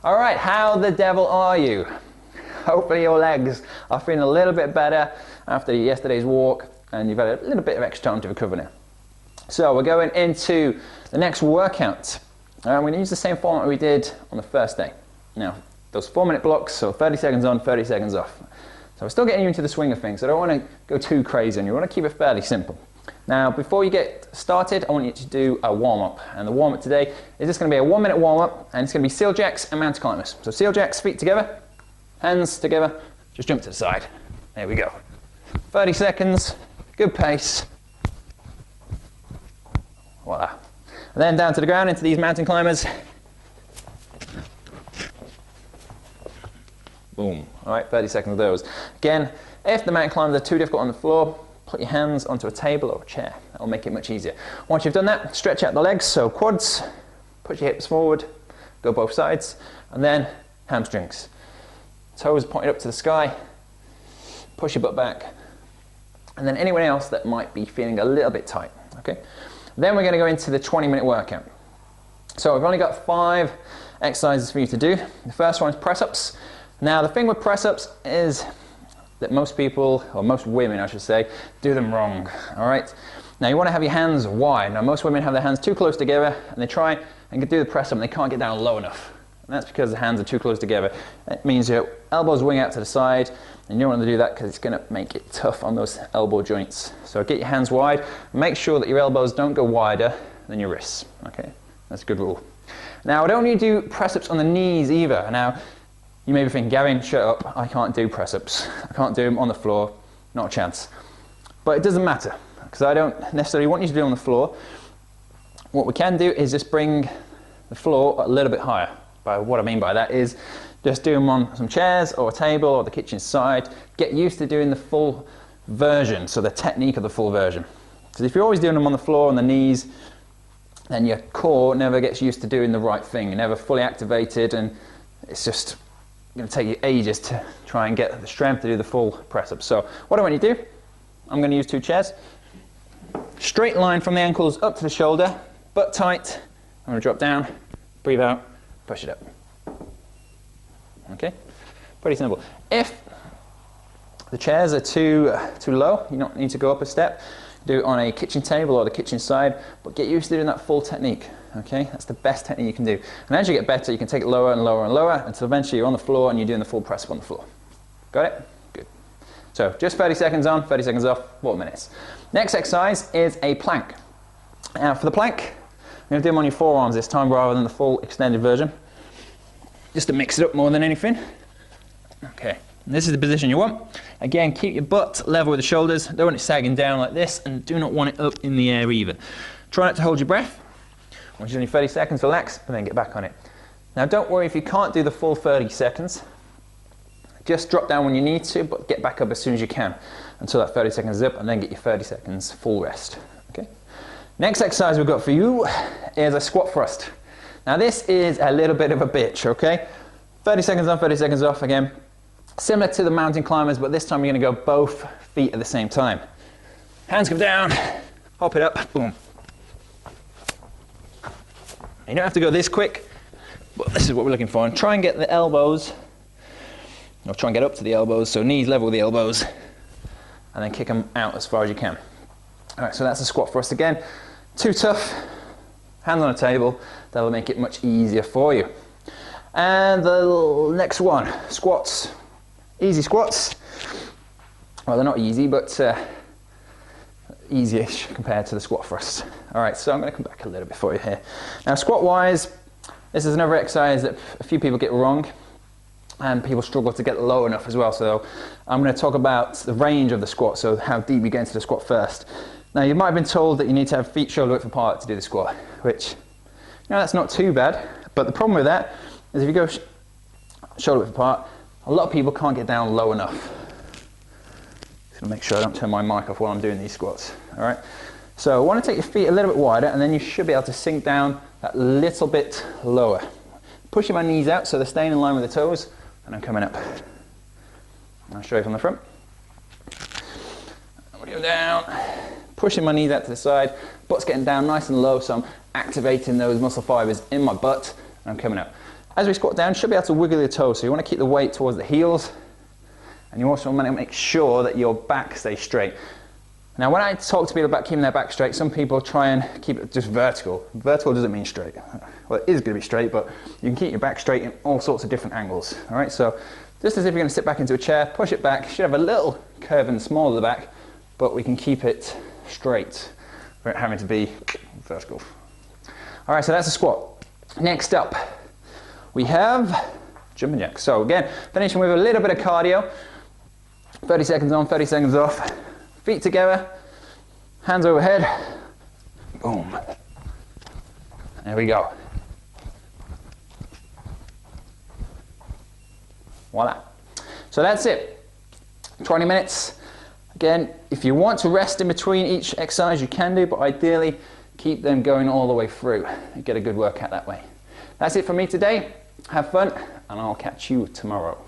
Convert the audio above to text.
All right, how the devil are you? Hopefully your legs are feeling a little bit better after yesterday's walk and you've had a little bit of extra time to recover now. So we're going into the next workout. We're going to use the same format we did on the first day. Now, those 4-minute blocks, so 30 seconds on, 30 seconds off. So we're still getting you into the swing of things, so I don't want to go too crazy on you. I want to keep it fairly simple. Now, before you get started, I want you to do a warm-up. And the warm-up today is just going to be a 1-minute warm-up, and it's going to be seal jacks and mountain climbers. So seal jacks, feet together, hands together, just jump to the side. There we go. 30 seconds, good pace. Voila. And then down to the ground into these mountain climbers. Boom. All right, 30 seconds of those. Again, if the mountain climbers are too difficult on the floor, put your hands onto a table or a chair. That'll make it much easier. Once you've done that, stretch out the legs, so quads, push your hips forward, go both sides, and then hamstrings. Toes pointed up to the sky, push your butt back, and then anyone else that might be feeling a little bit tight, okay? Then we're going to go into the 20-minute workout. So we've only got 5 exercises for you to do. The first one is press-ups. Now the thing with press-ups is that most people, or most women I should say, do them wrong, all right? Now you want to have your hands wide. Now most women have their hands too close together and they try and do the press-up and they can't get down low enough. And that's because the hands are too close together. It means your elbows wing out to the side, and you don't want to do that because it's going to make it tough on those elbow joints. So get your hands wide, make sure that your elbows don't go wider than your wrists, okay? That's a good rule. Now I don't need to do press-ups on the knees either. Now you may be thinking, Gavin, shut up, I can't do press-ups. I can't do them on the floor, not a chance. But it doesn't matter, because I don't necessarily want you to do them on the floor. What we can do is just bring the floor a little bit higher. By what I mean by that is just do them on some chairs or a table or the kitchen side. Get used to doing the full version, so the technique of the full version. Because if you're always doing them on the floor, on the knees, then your core never gets used to doing the right thing. You're never fully activated, and it's just going to take you ages to try and get the strength to do the full press-up. So what I want you to do, I'm going to use 2 chairs. Straight line from the ankles up to the shoulder, butt tight. I'm going to drop down, breathe out, push it up. Okay, pretty simple. If the chairs are too low, you don't need to go up a step. Do it on a kitchen table or the kitchen side, but get used to doing that full technique. Okay, that's the best technique you can do. And as you get better, you can take it lower and lower and lower until eventually you're on the floor and you're doing the full press up on the floor. Got it? Good. So just 30 seconds on, 30 seconds off, 4 minutes. Next exercise is a plank. Now for the plank, I'm going to do them on your forearms this time rather than the full extended version, just to mix it up more than anything. Okay, and this is the position you want. Again, keep your butt level with the shoulders. Don't want it sagging down like this, and do not want it up in the air either. Try not to hold your breath. Once you've done your 30 seconds, relax, and then get back on it. Now don't worry if you can't do the full 30 seconds. Just drop down when you need to, but get back up as soon as you can until that 30 seconds is up, and then get your 30 seconds full rest. Okay. Next exercise we've got for you is a squat thrust. Now this is a little bit of a bitch, okay? 30 seconds on, 30 seconds off again. Similar to the mountain climbers, but this time you're going to go both feet at the same time. Hands come down, hop it up, boom. You don't have to go this quick, but this is what we're looking for. And try and get the elbows, or try and get up to the elbows, so knees level with the elbows, and then kick them out as far as you can. All right, so that's a squat thrust again. Too tough, hands on a table, that'll make it much easier for you. And the next one, squats. Easy squats. Well, they're not easy, but easy-ish compared to the squat thrust. All right, so I'm going to come back a little bit for you here. Now, squat-wise, this is another exercise that a few people get wrong, and people struggle to get low enough as well. So I'm going to talk about the range of the squat, so how deep you get into the squat first. Now, you might have been told that you need to have feet shoulder width apart to do the squat, which, you know, that's not too bad. But the problem with that is if you go shoulder width apart, a lot of people can't get down low enough. Just gonna make sure I don't turn my mic off while I'm doing these squats. All right. So I want to take your feet a little bit wider, and then you should be able to sink down that little bit lower. Pushing my knees out so they're staying in line with the toes, and I'm coming up. I'll show you from the front. I'm gonna go down, pushing my knees out to the side, butt's getting down nice and low, so I'm activating those muscle fibers in my butt, and I'm coming up. As we squat down, you should be able to wiggle your toes, so you want to keep the weight towards the heels, and you also want to make sure that your back stays straight. Now when I talk to people about keeping their back straight, some people try and keep it just vertical. Vertical doesn't mean straight. Well, it is going to be straight, but you can keep your back straight in all sorts of different angles. All right, so just as if you're going to sit back into a chair, push it back. You should have a little curve in the small of the back, but we can keep it straight without having to be vertical. All right, so that's a squat. Next up, we have jumping jacks. So again, finishing with a little bit of cardio. 30 seconds on, 30 seconds off. Feet together, hands overhead. Boom. There we go. Voila. So that's it. 20 minutes. Again, if you want to rest in between each exercise, you can do, but ideally keep them going all the way through and get a good workout that way. That's it for me today. Have fun, and I'll catch you tomorrow.